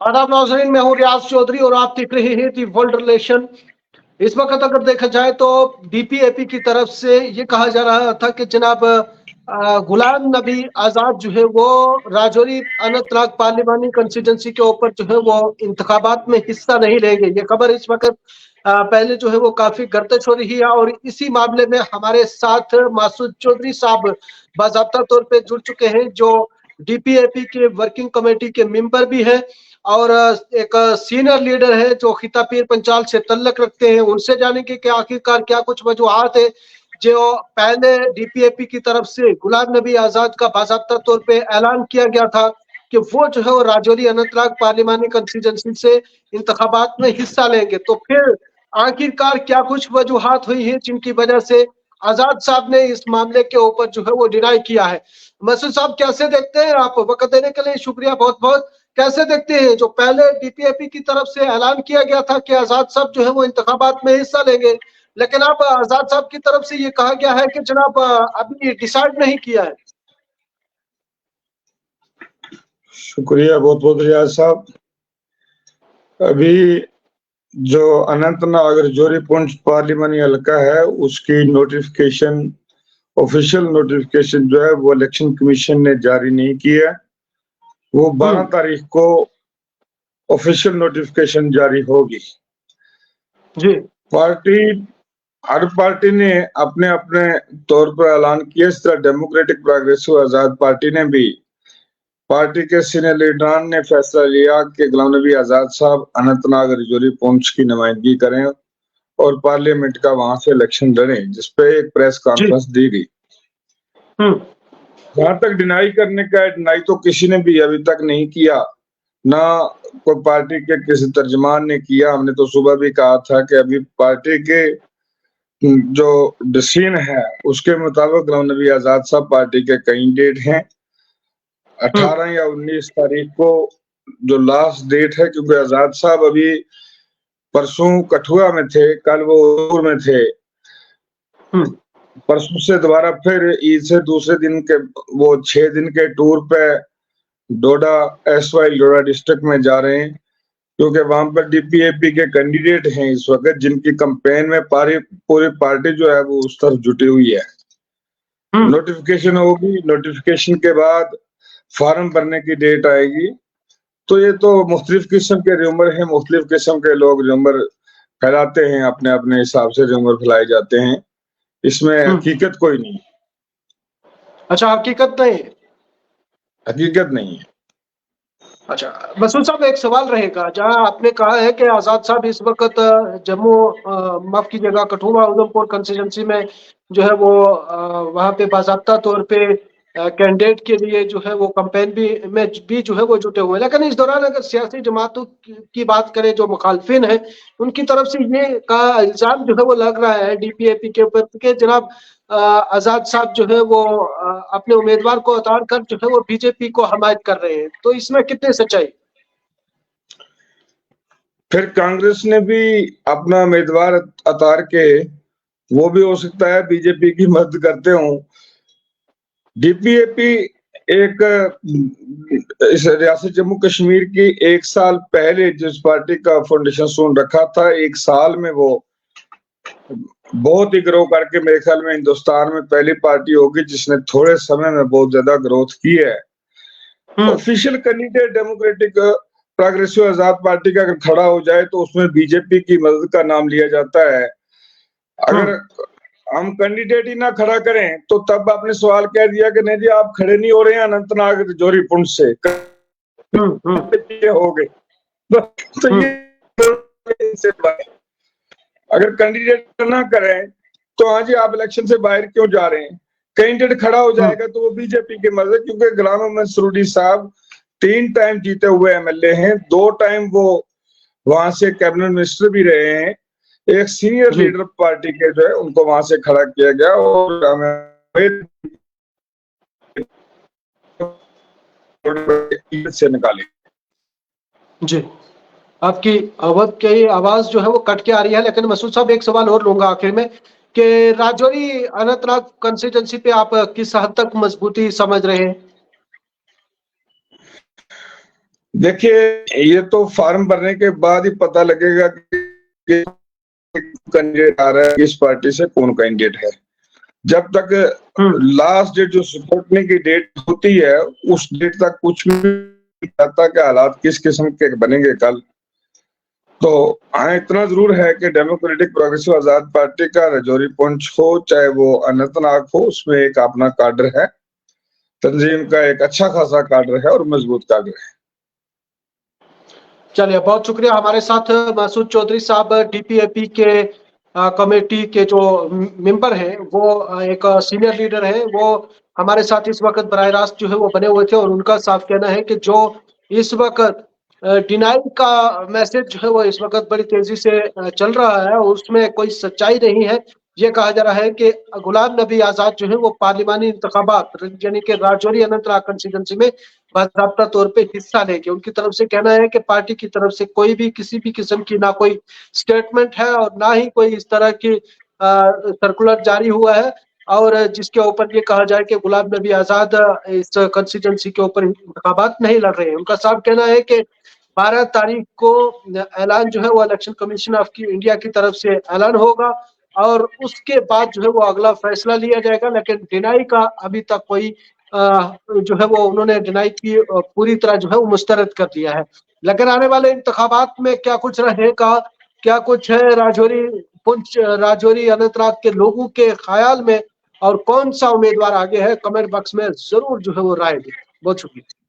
आदाब नाज़रीन, मैं हूँ रियाज चौधरी और आप देख रहे हैं दी वर्ल्ड रिलेशन। इस वक्त अगर देखा जाए तो डीपीएपी की तरफ से ये कहा जा रहा था कि जनाब गुलाम नबी आजाद जो है वो राजौरी अनंतनाग पार्लिमानी कंस्टिट्यूंसी के ऊपर जो है वो इंतखाबात में हिस्सा नहीं लेंगे। ये खबर इस वक्त पहले जो है वो काफी गर्दिश हो रही है और इसी मामले में हमारे साथ मासूद चौधरी साहब बाज़ाब्ता तौर पे जुड़ चुके हैं, जो डीपीएपी के वर्किंग कमेटी के मेंबर भी है और एक सीनियर लीडर है जो खिता पीर पंचाल से तल्लक रखते हैं। उनसे जानेंगे कि आखिरकार क्या कुछ वजूहात है जो पहले डीपीएपी की तरफ से गुलाम नबी आजाद का बाज़ाब्ता तौर पे ऐलान किया गया था कि वो जो है वो राजौरी अनंतनाग पार्लिमानी कंस्टिट्यूंसी से इंतखाबात में हिस्सा लेंगे। तो फिर आखिरकार क्या कुछ वजूहात हुई है जिनकी वजह से आजाद साहब ने इस मामले के ऊपर जो है वो डिनाई किया है। मसूद साहब कैसे देखते हैं आप? वक्त देने के लिए शुक्रिया बहुत बहुत। कैसे देखते हैं जो पहले डीपीएपी की तरफ से ऐलान किया गया था कि आजाद साहब जो है वो इंतखाबात में हिस्सा लेंगे, लेकिन अब आजाद साहब की तरफ से ये कहा गया है कि जनाब अभी डिसाइड नहीं किया है। शुक्रिया बहुत बहुत रियाज साहब। अभी जो अनंतनाग राजौरी पुंछ पार्लिमानी हल्का है उसकी नोटिफिकेशन, ऑफिशियल नोटिफिकेशन जो है वो इलेक्शन कमीशन ने जारी नहीं किया। वो 12 तारीख को ऑफिशियल नोटिफिकेशन जारी होगी। जी, हर पार्टी ने अपने अपने तौर पर ऐलान किया। इस तरह डेमोक्रेटिक प्रोग्रेसिव आजाद पार्टी ने भी, पार्टी के सीनियर लीडरान ने फैसला लिया कि गुलाम नबी आजाद साहब अनंतनाग राजौरी पुंछ की नुमाइंदगी करें और पार्लियामेंट का वहां से इलेक्शन लड़ें, जिसपे एक प्रेस कॉन्फ्रेंस दी गई। जहां तक डिनाई करने का है, डिनाई तो किसी ने भी अभी तक नहीं किया, ना कोई पार्टी के किसी तर्जमान ने किया। हमने तो सुबह भी कहा था कि अभी पार्टी के जो डिसीजन है उसके मुताबिक गुलाम नबी आजाद साहब पार्टी के कैंडिडेट हैं। 18 या 19 तारीख को जो लास्ट डेट है, क्योंकि आजाद साहब अभी परसों कठुआ में थे, कल वो उदयपुर में थे, परसों से दोबारा फिर ईद से दूसरे दिन के वो 6 दिन के टूर पे डोडा एसवाई डोडा डिस्ट्रिक्ट में जा रहे हैं, क्योंकि वहां पर डीपीएपी के कैंडिडेट हैं इस वक्त, जिनकी कैंपेन में पूरी पार्टी जो है वो उस तरफ जुटी हुई है। नोटिफिकेशन होगी, नोटिफिकेशन के बाद फॉर्म भरने की डेट आएगी। तो ये तो मुख्तलिफ किस्म के र्यूमर हैं, मुख्तलिफ किस्म के लोग र्यूमर फैलाते हैं, अपने अपने हिसाब से र्यूमर फैलाए जाते हैं। इसमें हकीकत कोई नहीं। अच्छा, हकीकत नहीं है? हकीकत नहीं है। अच्छा मसूद साहब, एक सवाल रहेगा। जहां आपने कहा है कि आजाद साहब इस वक्त जम्मू माफ कीजिएगा कठुआ उधमपुर कंस्टिट्यूंसी में जो है वो वहां पे बाज़ाब्ता तौर पे कैंडिडेट के लिए जो है वो कैंपेन भी जो है वो जुटे हुए हैं, लेकिन इस दौरान अगर सियासी जमातों की बात करें जो मुखालफिन है उनकी तरफ से ये का इल्जाम जो है वो लग रहा है डीपीएपी के ऊपर कि जनाब आजाद साहब जो है वो अपने उम्मीदवार को उतार कर जो है वो बीजेपी को हमायत कर रहे हैं। तो इसमें कितनी सच्चाई? फिर कांग्रेस ने भी अपना उम्मीदवार उतार के, वो भी हो सकता है बीजेपी की मदद करते हों। डीपीएपी एक इस रियासत जम्मू कश्मीर की 1 साल पहले जिस पार्टी का फाउंडेशन स्टोन रखा था, 1 साल में वो बहुत ही ग्रो करके मेरे ख्याल में हिंदुस्तान में पहली पार्टी होगी जिसने थोड़े समय में बहुत ज्यादा ग्रोथ की है। ऑफिशियल कैंडिडेट डेमोक्रेटिक प्रोग्रेसिव आजाद पार्टी का अगर खड़ा हो जाए तो उसमें बीजेपी की मदद का नाम लिया जाता है। अगर हम कैंडिडेट ही ना खड़ा करें तो तब आपने सवाल कह दिया कि नहीं जी आप खड़े नहीं हो रहे हैं अनंतनाग राजौरी पुंछ से, हो गए तो ये अगर कैंडिडेट ना करें तो हाँ जी आप इलेक्शन से बाहर क्यों जा रहे हैं? कैंडिडेट खड़ा हो जाएगा तो वो बीजेपी की मदद, क्योंकि गुलाम मोहम्मद सरूरी साहब 3 टाइम जीते हुए एमएलए हैं, 2 टाइम वो वहां से कैबिनेट मिनिस्टर भी रहे हैं, एक सीनियर लीडर पार्टी के जो है उनको वहां से खड़ा किया गया और से निकाले। जी, आपकी आवाज जो है वो कट के आ रही है, लेकिन मसूद साहब एक सवाल और लूंगा आखिर में कि राजौरी अनंतनाग कंस्टिट्यूंसी पे आप किस हद तक मजबूती समझ रहे हैं? देखिए, ये तो फॉर्म भरने के बाद ही पता लगेगा कि कैंडिडेट आ रहा है, किस पार्टी से कौन कैंडिडेट है। जब तक लास्ट डेट जो सुपरटनी की डेट होती है, उस डेट तक कुछ भी नहीं पता कि हालात किस किस्म के बनेंगे कल। तो हाँ, इतना जरूर है कि डेमोक्रेटिक प्रोग्रेसिव आजाद पार्टी का राजौरी पुंछ हो चाहे वो अनंतनाग हो, उसमें एक अपना काडर है, तंजीम का एक अच्छा खासा काडर है और मजबूत काडर है। चलिए, बहुत शुक्रिया। हमारे साथ मासूद चौधरी साहब डीपीएपी के कमेटी के जो मेंबर हैं, वो एक सीनियर लीडर है, वो हमारे साथ इस वक्त बराह रास्त जो है वो बने हुए थे, और उनका साफ कहना है कि जो इस वक्त डिनाई का मैसेज जो है वो इस वक्त बड़ी तेजी से चल रहा है, उसमें कोई सच्चाई नहीं है। ये कहा जा रहा है कि गुलाम नबी आजाद जो है वो पार्लिमानी इंतखाबात यानी कि राजौरी अनंतनाग कंस्टिट्यूंसी में बाकायदा तौर पे हिस्सा लेंगे। उनकी तरफ से कहना है कि पार्टी की तरफ से कोई भी किसी भी किस्म की ना कोई स्टेटमेंट है और ना ही कोई इस तरह की सर्कुलर जारी हुआ है, और जिसके ऊपर ये कहा जाए कि गुलाम नबी आजाद इस कंस्टिट्यूंसी के ऊपर इंतखाबात नहीं लड़ रहे हैं। उनका साफ कहना है कि 12 तारीख को ऐलान जो है वो इलेक्शन कमीशन ऑफ इंडिया की तरफ से ऐलान होगा, और उसके बाद जो है वो अगला फैसला लिया जाएगा। लेकिन डिनाई का अभी तक कोई जो है वो उन्होंने डिनाई की पूरी तरह जो है वो मुस्तरद कर दिया है। लेकिन आने वाले इंतखाबात में क्या कुछ रहेगा, क्या कुछ है राजौरी पुंछ, राजौरी अनंतनाग के लोगों के ख्याल में, और कौन सा उम्मीदवार आगे है, कमेंट बॉक्स में जरूर जो है वो राय दें। बहुत शुक्रिया।